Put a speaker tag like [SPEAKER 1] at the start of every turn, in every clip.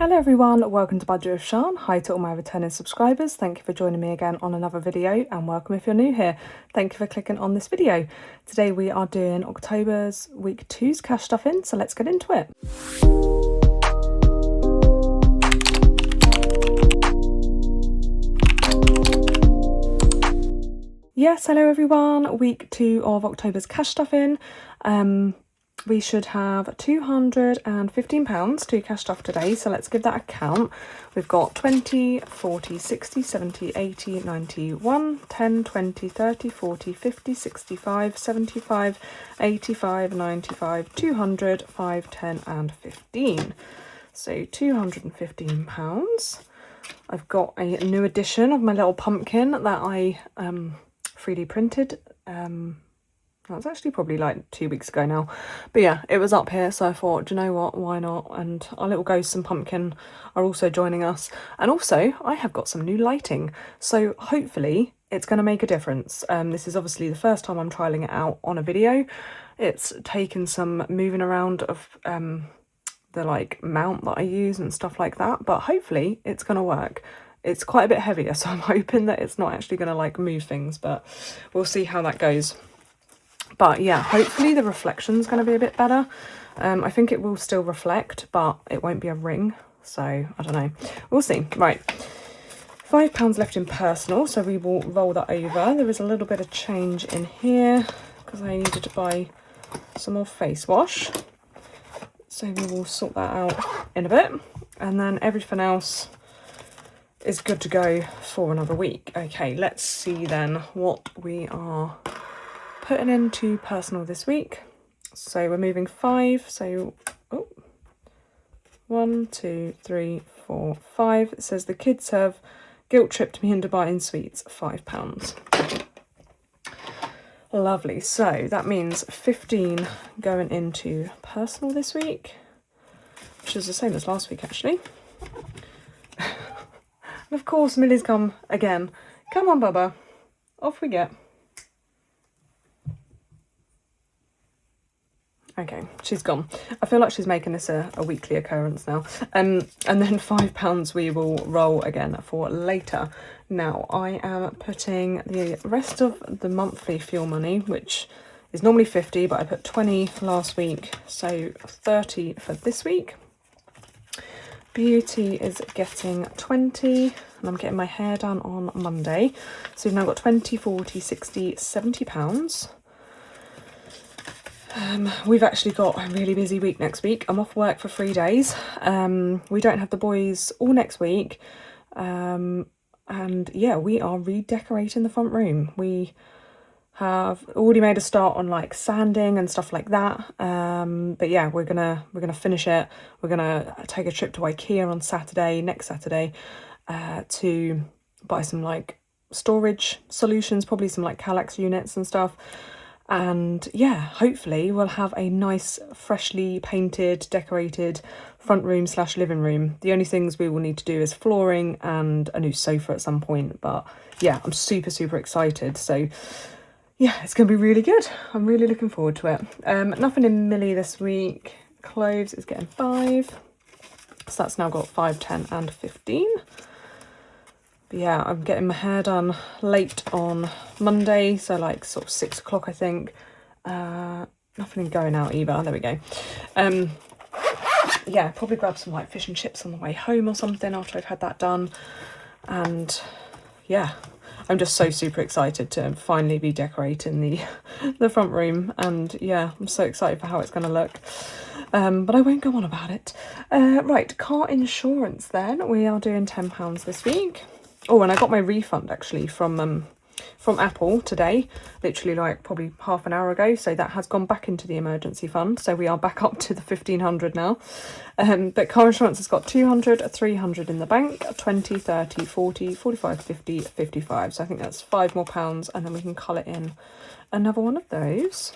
[SPEAKER 1] Hello everyone, welcome to Budget with Siân. Hi to all my returning subscribers. Thank you for joining me again on another video, and welcome if you're new here. Thank you for clicking on this video. Today we are doing October's week 2's cash stuffing, so let's get into it. Yes, hello everyone, week 2 of October's cash stuffing. We should have £215 to cash stuff today, so let's give that a count. We've got 20, 40, 60, 70, 80, 91, 10, 20, 30, 40, 50, 65, 75, 85, 95, 200, 5, 10 and 15. So £215. I've got a new edition of my little pumpkin that I 3D printed. That was actually probably like 2 weeks ago now, but yeah, it was up here, so I thought, do you know what, why not? And our little ghosts and pumpkin are also joining us, and also I have got some new lighting, so hopefully it's going to make a difference. This is obviously the first time I'm trialing it out on a video. It's taken some moving around of the like mount that I use and stuff like that, but hopefully it's going to work. It's quite a bit heavier, so I'm hoping that it's not actually going to like move things, but we'll see how that goes. But yeah, hopefully the reflection's going to be a bit better. I think it will still reflect, but it won't be a ring. So I don't know. We'll see. Right. £5 left in personal, so we will roll that over. There is a little bit of change in here because I needed to buy some more face wash. So we will sort that out in a bit. And then everything else is good to go for another week. Okay, let's see then what we are putting into personal this week. So we're moving 5, so 1, 2, 3, 4, 5. It says the kids have guilt tripped me into buying sweets, £5. Lovely, so that means 15 going into personal this week, which is the same as last week actually. And of course Millie's come again. Come on Bubba, off we get. Okay, she's gone. I feel like she's making this a weekly occurrence now. And then £5 we will roll again for later. Now, I am putting the rest of the monthly fuel money, which is normally 50, but I put 20 last week, so 30 for this week. Beauty is getting 20, and I'm getting my hair done on Monday. So we've now got 20, 40, 60, £70. We've actually got a really busy week next week. I'm off work for 3 days. We don't have the boys all next week. And yeah, we are redecorating the front room. We have already made a start on like sanding and stuff like that. But yeah, we're gonna finish it. We're gonna take a trip to IKEA on Saturday, next Saturday, to buy some like storage solutions, probably some like Kallax units and stuff. And yeah, hopefully we'll have a nice, freshly painted, decorated front room / living room. The only things we will need to do is flooring and a new sofa at some point. But yeah, I'm super excited. So yeah, it's going to be really good. I'm really looking forward to it. Nothing in Millie this week. Clothes is getting 5. So that's now got 5, 10 and 15. But yeah, I'm getting my hair done late on Monday, so like sort of 6 o'clock I think. Nothing going out either, there we go. Yeah, probably grab some like fish and chips on the way home or something after I've had that done. And yeah, I'm just so super excited to finally be decorating the front room. And yeah, I'm so excited for how it's going to look. But I won't go on about it. Right, car insurance then. We are doing £10 this week. Oh, and I got my refund actually from Apple today, literally like probably half an hour ago. So that has gone back into the emergency fund. So we are back up to the 1,500 now. But car insurance has got 200, 300 in the bank, 20, 30, 40, 45, 50, 55. So I think that's £5 more, and then we can colour in another one of those.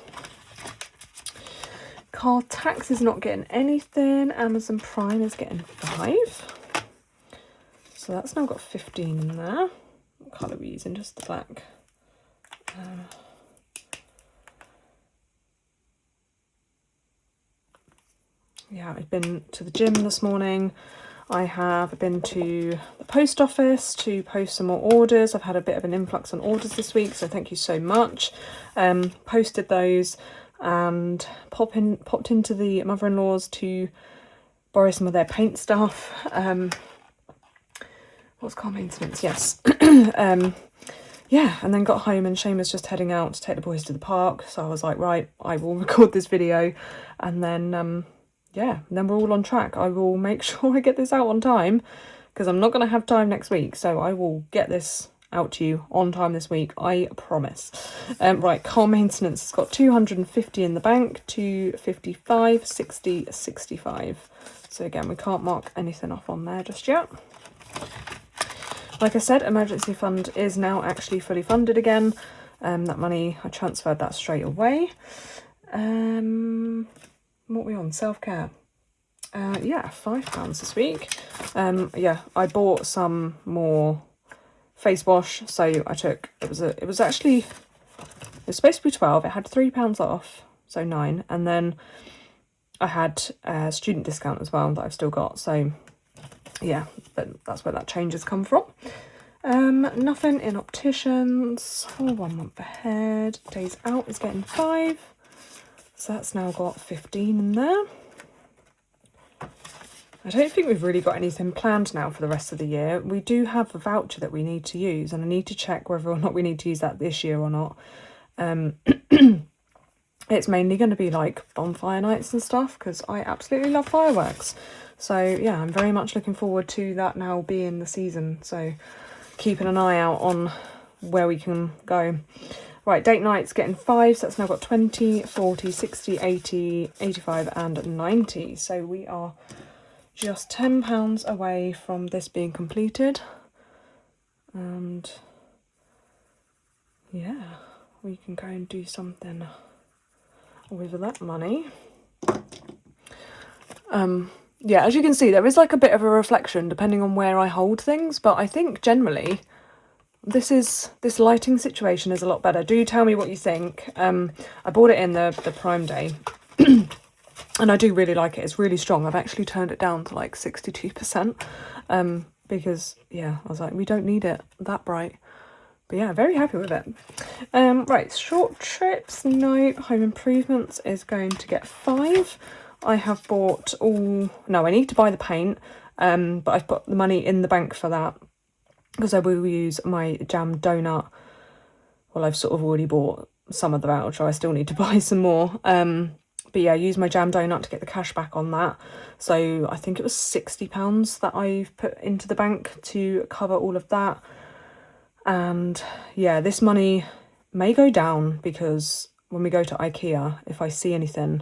[SPEAKER 1] Car tax is not getting anything. Amazon Prime is getting 5. So that's now got 15 in there. What colour are we using? Just the black. Yeah, I've been to the gym this morning. I have been to the post office to post some more orders. I've had a bit of an influx on orders this week, so thank you so much. Posted those and popped into the mother-in-law's to borrow some of their paint stuff. What's car maintenance? Yes. Yeah, and then got home and Shane was just heading out to take the boys to the park. So I was like, right, I will record this video, and then yeah, and then we're all on track. I will make sure I get this out on time, because I'm not going to have time next week. So I will get this out to you on time this week, I promise. Right, car maintenance has got 250 in the bank, 255, 60, 65. So again, we can't mark anything off on there just yet. Like I said, emergency fund is now actually fully funded again. That money, I transferred that straight away. What are we on? Self-care. Yeah, £5 this week. Yeah, I bought some more face wash, so I took, it was supposed to be 12, it had £3 off, so 9, and then I had a student discount as well that I've still got, so yeah, but that's where that change has come from. Nothing in opticians, 1 month ahead. Days out is getting 5, so that's now got 15 in there. I don't think we've really got anything planned now for the rest of the year. We do have a voucher that we need to use, and I need to check whether or not we need to use that this year or not. It's mainly going to be like bonfire nights and stuff, because I absolutely love fireworks. So yeah, I'm very much looking forward to that now being the season. So keeping an eye out on where we can go. Right, date night's getting 5, so that's now got 20, 40, 60, 80, 85 and 90. So we are just £10 away from this being completed. And yeah, we can go and do something with that money. Yeah, as you can see, there is like a bit of a reflection depending on where I hold things, but I think generally this lighting situation is a lot better. Do tell me what you think. I bought it in the Prime Day and I do really like it. It's really strong. I've actually turned it down to like 62%, because yeah, I was like, we don't need it that bright. But yeah, very happy with it. Right, short trips, no. Home improvements is going to get 5. I have bought all... No, I need to buy the paint, but I've put the money in the bank for that, because I will use my Jamdoughnut. Well, I've sort of already bought some of the voucher. I still need to buy some more. But yeah, use my Jamdoughnut to get the cash back on that. So I think it was £60 that I've put into the bank to cover all of that. And yeah, this money may go down, because when we go to IKEA, if I see anything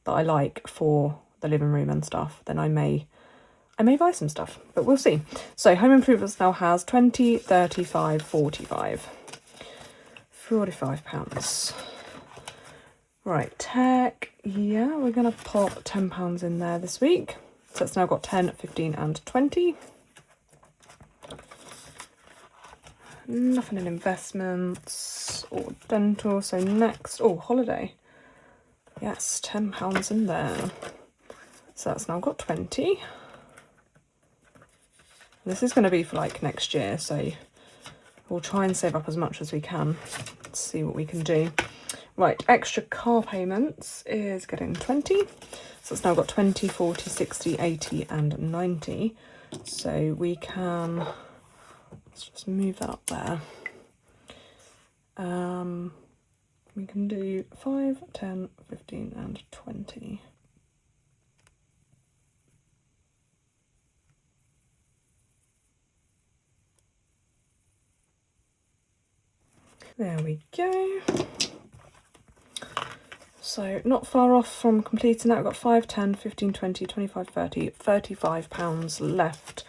[SPEAKER 1] that I like for the living room and stuff, then I may buy some stuff, but we'll see. So home improvements now has 20, 35, 45. £45. Right, tech, yeah, we're gonna pop £10 in there this week. So it's now got 10, 15 and 20. Nothing in investments or dental. So next, holiday. Yes, £10 in there. So that's now got 20. This is going to be for like next year, so we'll try and save up as much as we can. Let's see what we can do. Right, extra car payments is getting 20. So it's now got 20, 40, 60, 80 and 90. So we can... Let's just move that up there. We can do 5, 10, 15 and 20. There we go. So not far off from completing that. I've got 5, 10, 15, 20, 25, 30, £35 left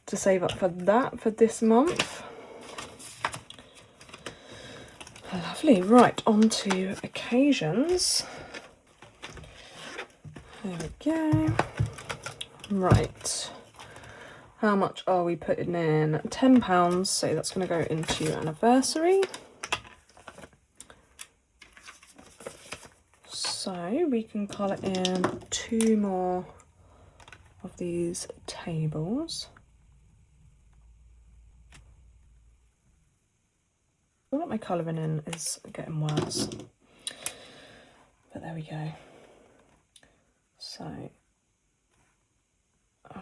[SPEAKER 1] to save up for that for this month. Lovely. Right, on to occasions. There we go. Right. How much are we putting in? £10, so that's going to go into anniversary. So we can colour in 2 more of these tables. I feel like my colouring in is getting worse, but there we go. So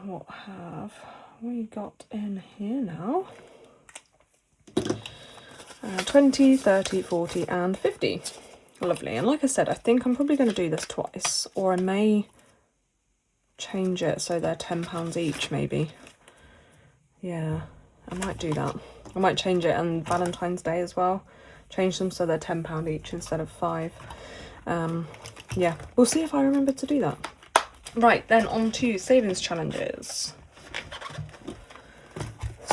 [SPEAKER 1] what have we got in here now? 20, 30, 40 and 50. Lovely. And like I said, I think I'm probably going to do this twice, or I may change it so they're £10 each maybe. Yeah, I might do that. I might change it on Valentine's Day as well. Change them so they're £10 each instead of 5. Yeah, we'll see if I remember to do that. Right, then on to savings challenges.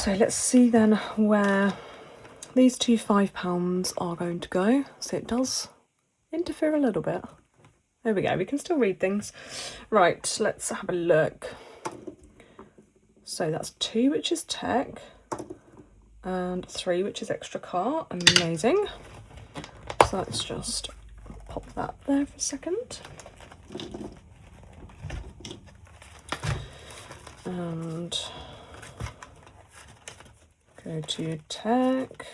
[SPEAKER 1] So let's see then where these two £5 are going to go. So it does interfere a little bit. There we go, we can still read things. Right, let's have a look. So that's 2, which is tech, and 3, which is extra car. Amazing. So let's just pop that there for a second. And go to tech,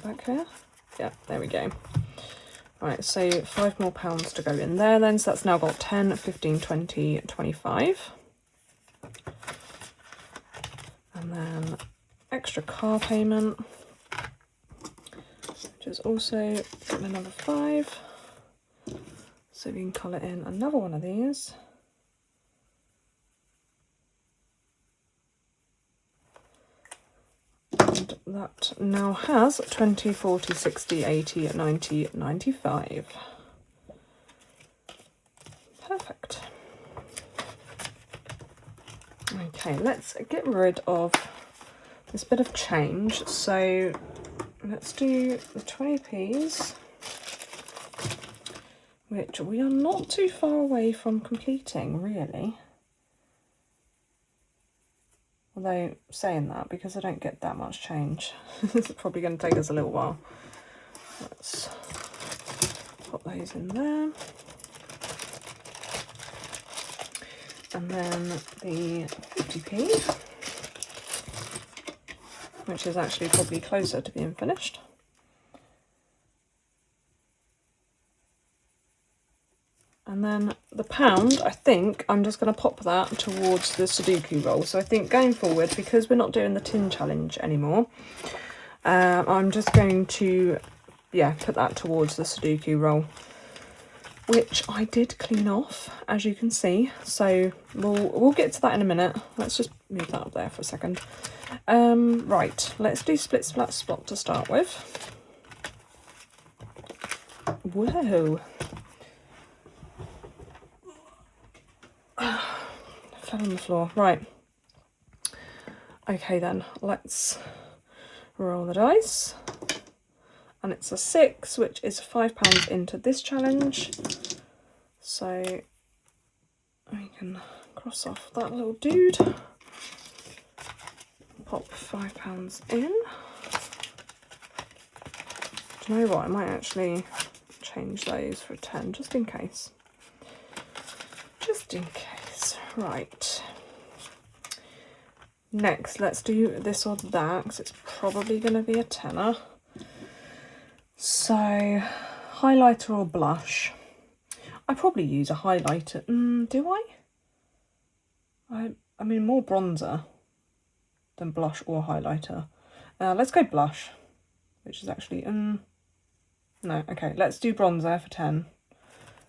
[SPEAKER 1] back here. Yeah, there we go. Right, so 5 more pounds to go in there then. So that's now got 10, 15, 20, 25. And then extra car payment, which is also another 5. So we can colour in another one of these. And that now has 20, 40, 60, 80, 90, 95. Perfect. Okay, let's get rid of this bit of change. So let's do the 20p's, which we are not too far away from completing, really. Although, saying that, because I don't get that much change, this is probably going to take us a little while. Let's put those in there. And then the 50p, which is actually probably closer to being finished. And then the pound, I think I'm just going to pop that towards the Sudoku roll. So I think going forward, because we're not doing the tin challenge anymore, I'm just going to, yeah, put that towards the Sudoku roll, which I did clean off, as you can see. So we'll get to that in a minute. Let's just move that up there for a second. Right, let's do split splat spot to start with. Whoa. Fell on the floor. Right. Okay then, let's roll the dice. And it's a 6, which is £5 into this challenge. So we can cross off that little dude. Pop £5 in. Do you know what? I might actually change those for a 10, just in case. Just in case. Right. Next, let's do this or that, because it's probably going to be a tenner. So, highlighter or blush? I probably use a highlighter. Do I? I mean, more bronzer than blush or highlighter. Let's go blush, which is actually, no, okay, let's do bronzer for 10.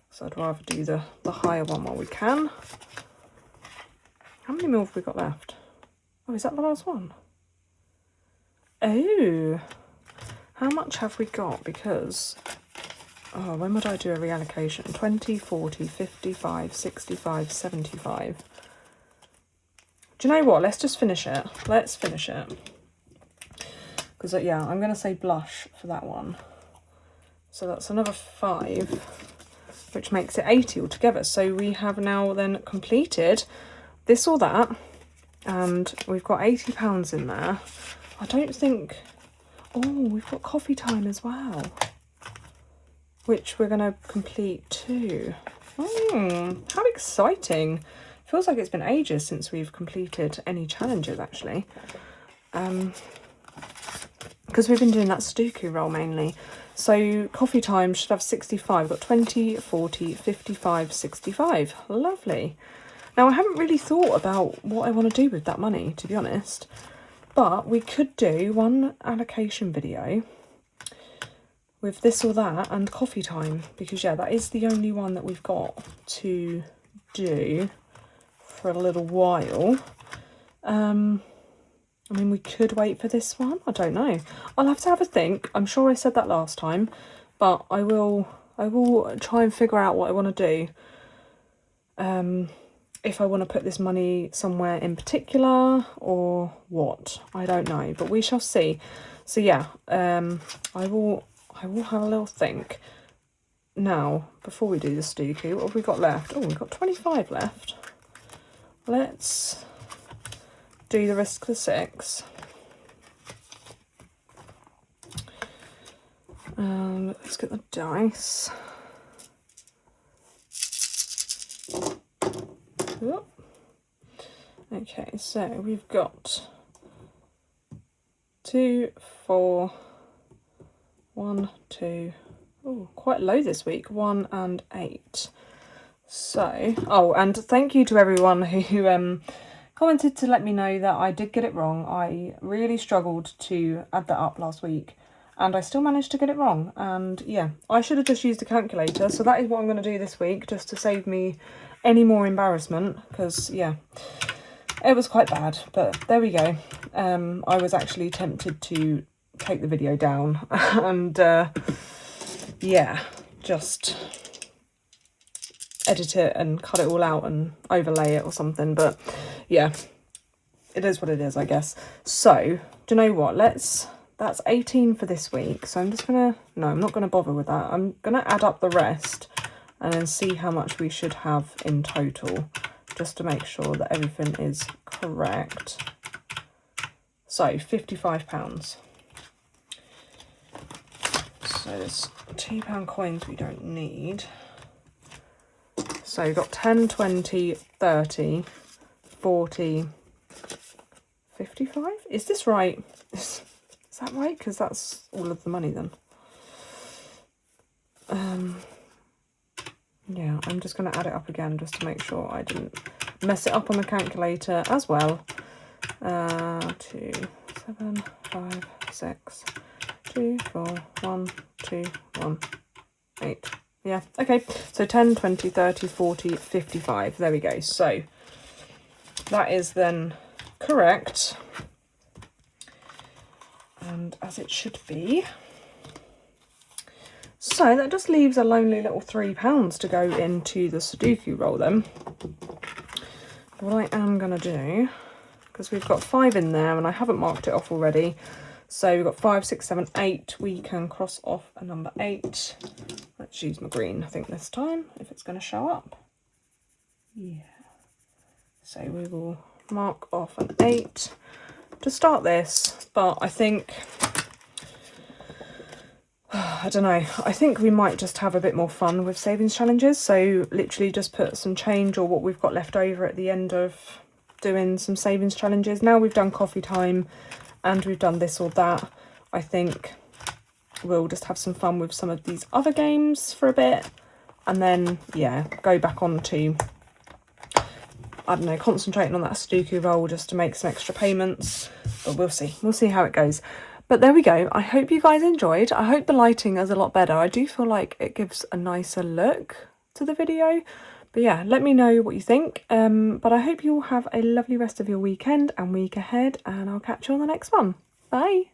[SPEAKER 1] So I'd rather do the higher one while we can. How many more have we got left? Oh, is that the last one? Oh, how much have we got? Because, oh, when would I do a reallocation? 20, 40, 55, 65, 75. Do you know what? Let's just finish it. Let's finish it. Because, yeah, I'm going to say blush for that one. So that's another 5, which makes it 80 altogether. So we have now then completed this or that, and we've got £80 in there. I don't think... Oh, we've got coffee time as well, which we're going to complete too. How exciting. Feels like it's been ages since we've completed any challenges, actually. Because we've been doing that Sudoku roll mainly. So coffee time should have 65. Got 20, 40, 55, 65. Lovely. Now, I haven't really thought about what I want to do with that money, to be honest. But we could do one allocation video with this or that and coffee time. Because, yeah, that is the only one that we've got to do for a little while. I mean, we could wait for this one. I don't know. I'll have to have a think. I'm sure I said that last time, but I will try and figure out what I want to do. If I want to put this money somewhere in particular or what, I don't know, but we shall see. So yeah, I will have a little think. Now, before we do the Sudoku, what have we got left? Oh, we've got 25 left. Let's do the risk the 6. Let's get the dice. Oop. Okay, so we've got 2, 4, 1, 2. Oh, quite low this week. 1 and 8. So, oh, and thank you to everyone who commented to let me know that I did get it wrong. I really struggled to add that up last week and I still managed to get it wrong. And yeah, I should have just used a calculator. So that is what I'm going to do this week, just to save me any more embarrassment, because yeah, it was quite bad, but there we go. I was actually tempted to take the video down and yeah, just edit it and cut it all out and overlay it or something. But yeah, it is what it is, I guess. So do you know what, that's 18 for this week. So I'm just gonna, no, I'm not gonna bother with that. I'm gonna add up the rest and then see how much we should have in total, just to make sure that everything is correct. So £55. So there's £2 coins we don't need. So you've got 10, 20, 30, 40, 55? Is this right? Is that right? Because that's all of the money then. Yeah, I'm just going to add it up again just to make sure I didn't mess it up on the calculator as well. 2, 7, 5, 6, 2, 4, 1, 2, 1, 8. Yeah, okay, so 10, 20, 30, 40, 55. There we go. So that is then correct. And as it should be. So that just leaves a lonely little £3 to go into the Sudoku roll then. What I am going to do, because we've got 5 in there and I haven't marked it off already. So we've got 5, 6, 7, 8. We can cross off a number 8. Let's use my green, I think, this time, if it's going to show up. Yeah. So we will mark off an 8 to start this. But I think, I don't know, I think we might just have a bit more fun with savings challenges. So literally just put some change or what we've got left over at the end of doing some savings challenges. Now we've done coffee time and we've done this or that, I think we'll just have some fun with some of these other games for a bit, and then yeah, go back on to, I don't know, concentrating on that Sudoku roll just to make some extra payments. But we'll see how it goes. But there we go. I hope you guys enjoyed. I hope the lighting is a lot better. I do feel like it gives a nicer look to the video. But yeah, let me know what you think. But I hope you all have a lovely rest of your weekend and week ahead, and I'll catch you on the next one. Bye.